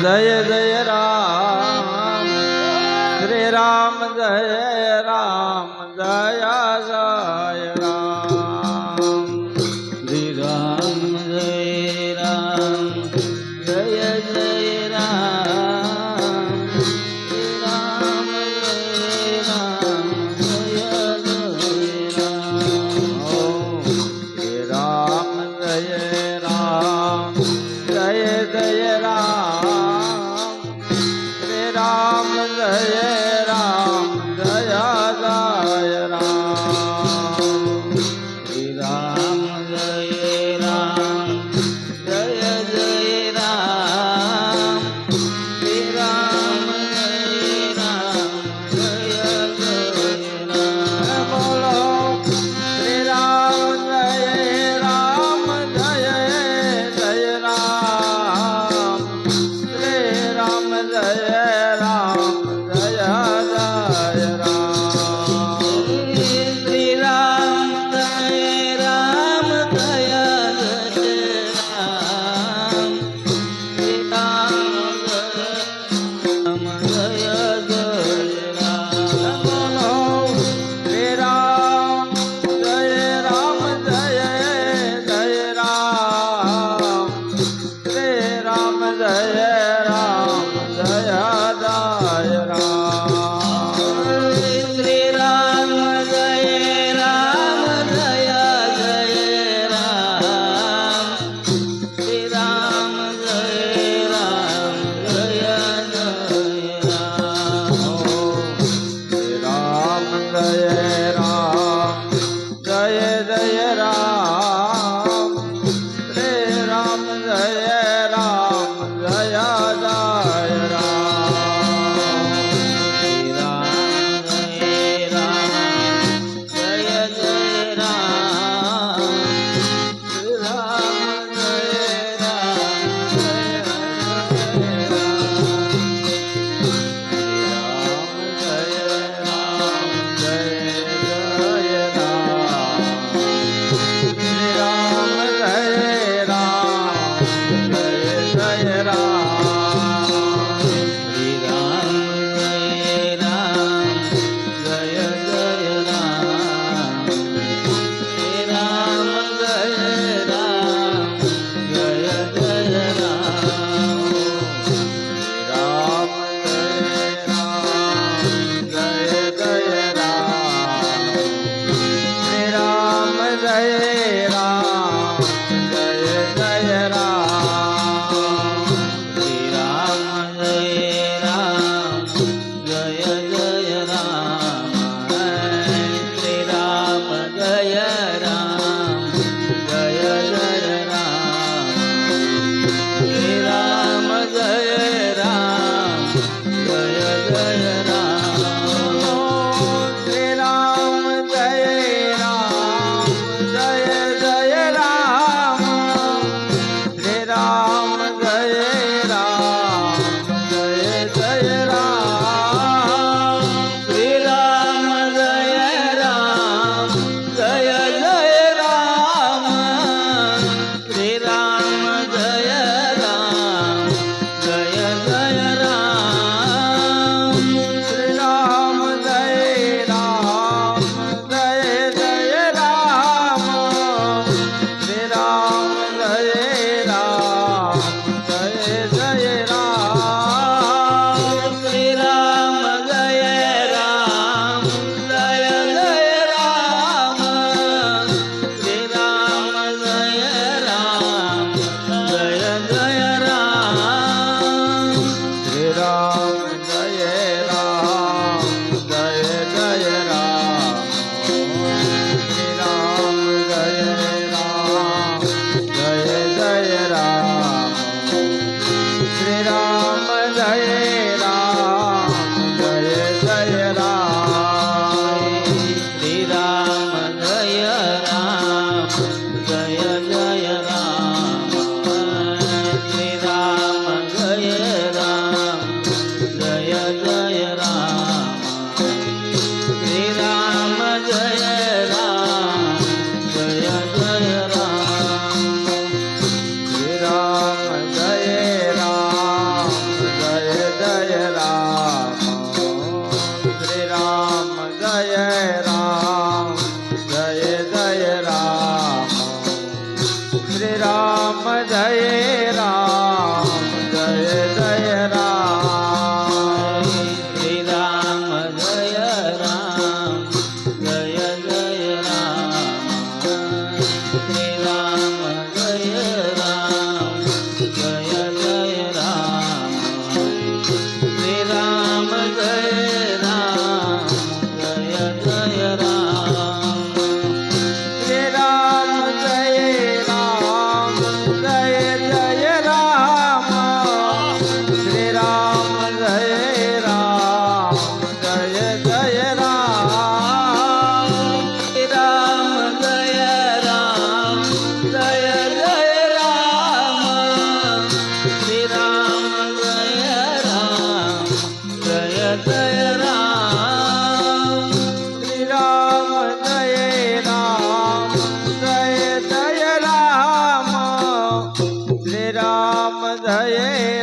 जय जय राम श्री राम जय राम जय जय राम श्री राम जय राम जय जय राम श्री राम जय राम जय जय राम श्री राम जय राम जय जय राम श्री राम जय राम जय जय राम श्री राम जय राम जय जय राम श्री राम जय राम जय जय राम बोलो श्री राम जय राम जय जय राम श्री राम जय राम जय जय राम श्री राम जय राम जय जय राम श्री राम जय जय राम बोलो श्री राम जय राम जय जय राम श्री राम जय राम जय जय राम श्री राम जय राम जय जय राम श्री राम जय राम जय जय राम श्री राम जय राम जय जय राम श्री राम जय राम जय जय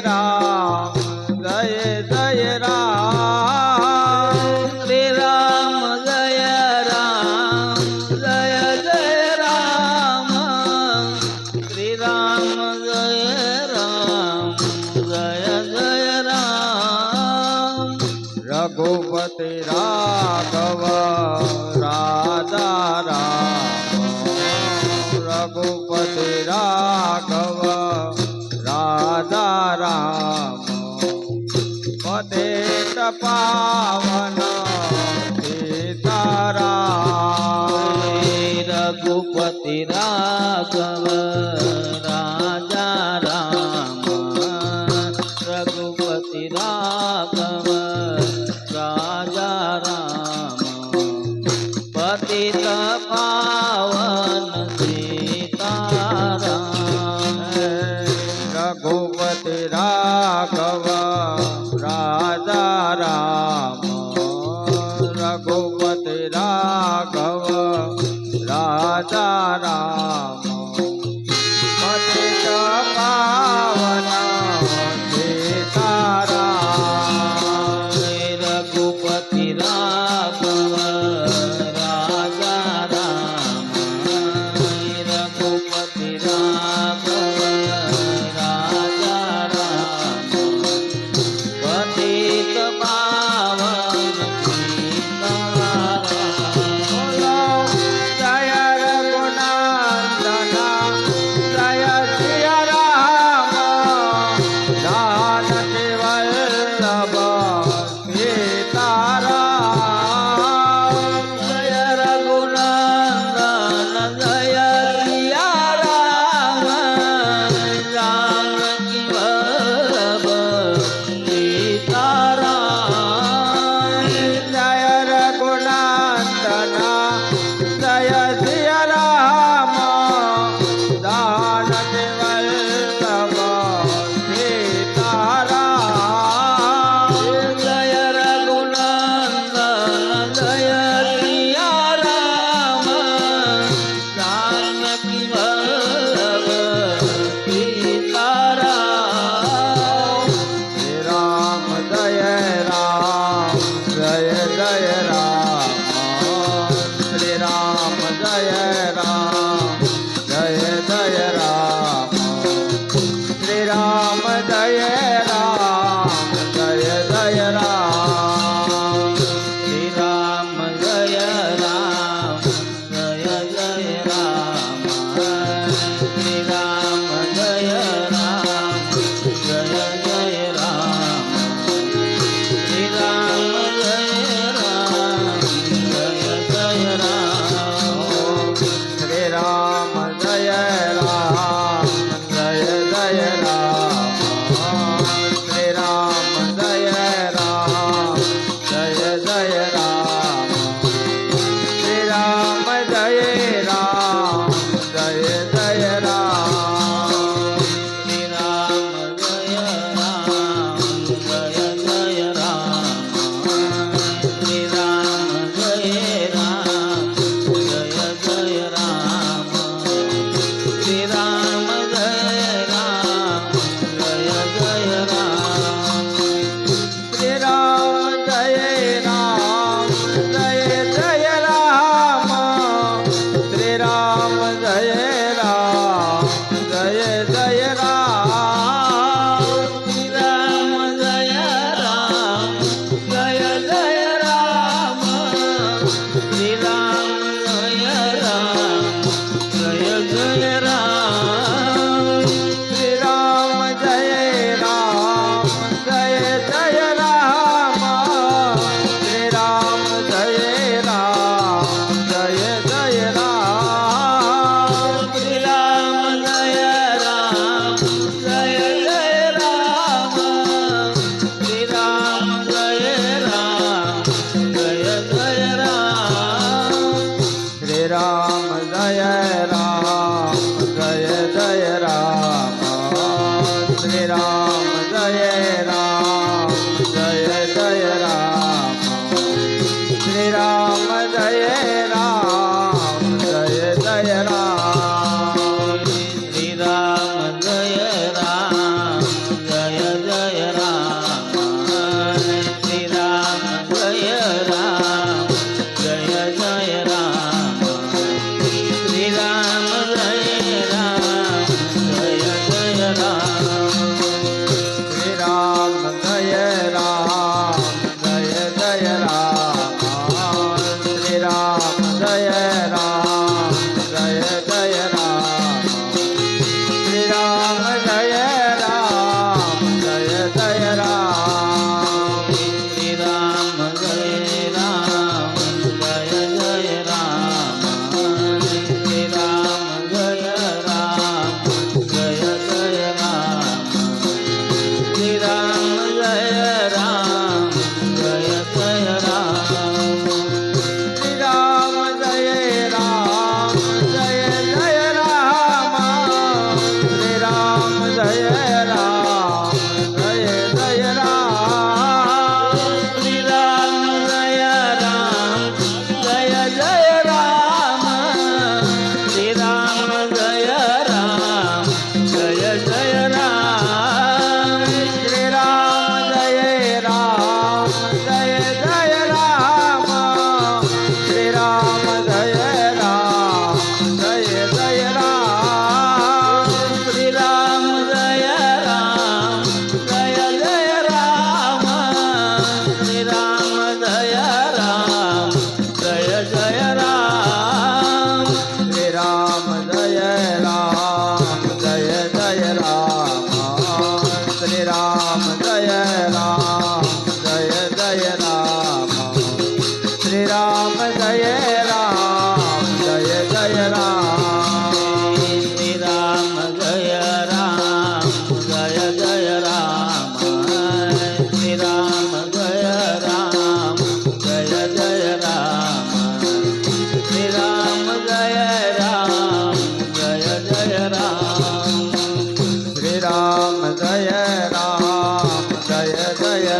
राम जय जय राम श्री राम जय राम जय जय राम श्री राम जय राम जय जय राम रघुपति राघव राजा राम रघुपति राघव राजा राम पतित पावन सीताराम रघुपति राघव राजा राम रघुपति राघव राजा राम पतित पावन सीताराम रघुपति राघव राजा राम रघुपति राघव राजा राम पतित पावन सीताराम रघुपति राघव राजा राम रघुपति राघव राजा राम जय राम जय जय राम श्री राम जय राम जय जय राम श्री राम जय राम जय जय राम श्री राम जय राम जय जय राम श्री राम जय राम जय जय राम श्री राम जय राम जय जय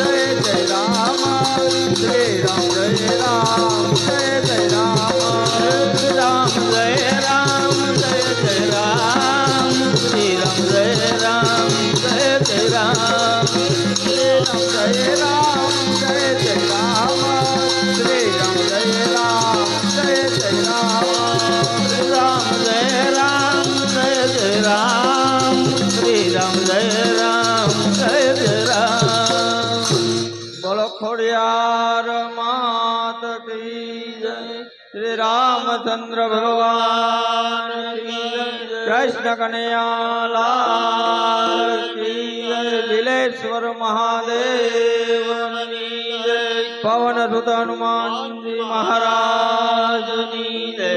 જય જય રામ શ્રી રામ જય રામ જય જય રામ રામ જય રામ જય જય રામ શ્રી રામ જય રામ જય જય રામ જય રામ જય જય રામ શ્રી રામ જય રામ જય જય રામ રામ જય રામ જય જય રામ શ્રી રામ જય રામ જય જય રામ બોલો ખોડિયાર માત કી જય શ્રી રામચંદ્ર ભગવાન કી જય કૃષ્ણ કનૈયા લાલ કી જય બિલેશ્વર મહાદેવ ની જય પવન સુત હનુમાનજી મહારાજ ની જય